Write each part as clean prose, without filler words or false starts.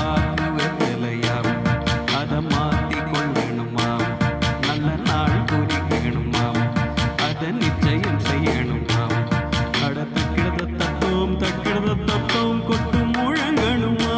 பாக்கு வெத்தலையாம் அதை மாத்தி கொள்ளணுமாம் நல்ல நாள் குறிக்கணுமாம் அதை நிச்சயம் செய்யணுமாம் அட தக்கிடத தத்தோம் கொட்டு முழங்கணுமா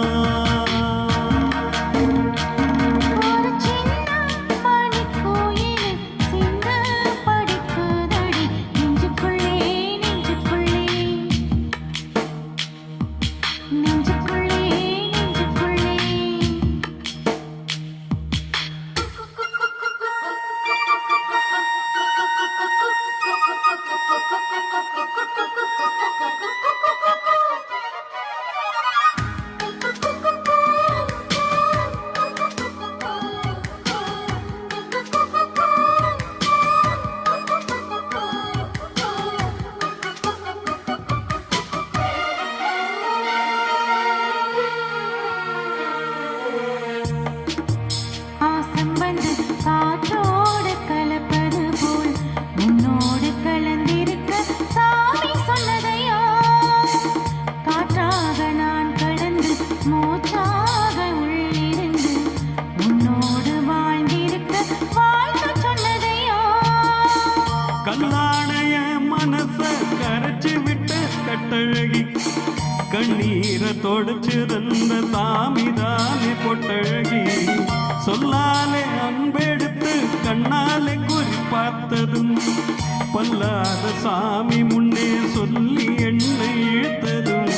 கல்லாணைய மனச கரைச்சி விட்ட கட்டழகி கண்ணீரை தொடச்சிருந்த சாமிதானே பொட்டழகி சொல்லாலே அன்பெடுத்து கண்ணாலே குறி பார்த்ததும் பல்லாத சாமி முன்னே சொல்லி என்னை இழுத்ததும்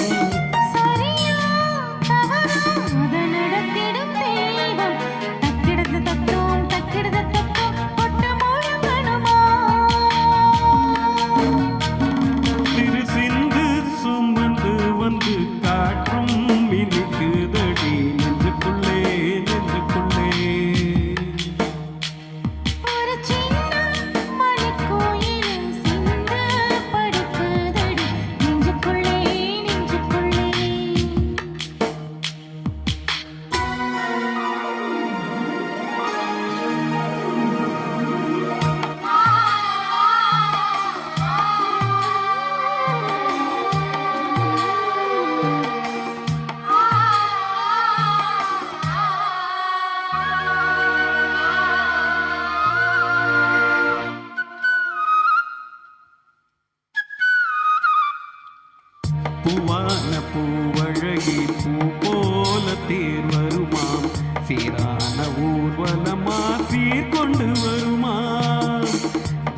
பூவான பூவழகி பூ போல தேர் வருமாம் சீரான ஊர்வலமா சீர்கொண்டு வருமாம்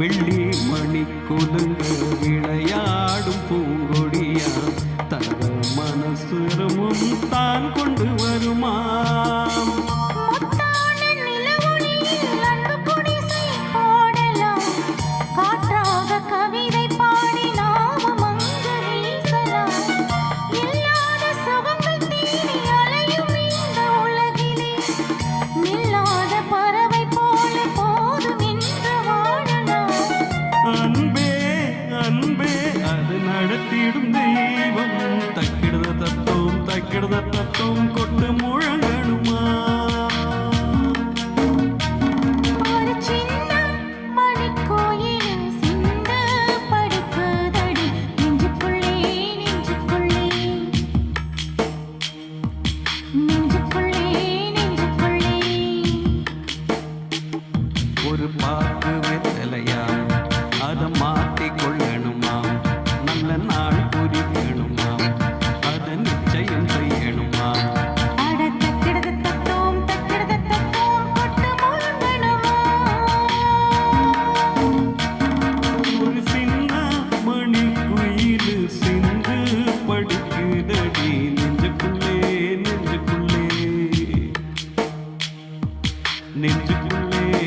வெள்ளி மணி குலுங்க விளையாடும் பூங்கொடியாம் தங்க மனசுரமும் தான் கொண்டு வருமாம் நடத்திடும் தெய்வம் தக்கிடத தத்தோம் கொட்டு முழங்கணுமா ஒரு பாக்கு வெத்தலையா அதை மாத்தி கொள்ளணுமாம் நல்ல நாள் குறிக்கணுமாம் அதை நிச்சயம் செய்யணுமாம் ஒரு சின்ன மணி குயிலு சிந்து படிக்குதடி நெஞ்சுக்குள்ளே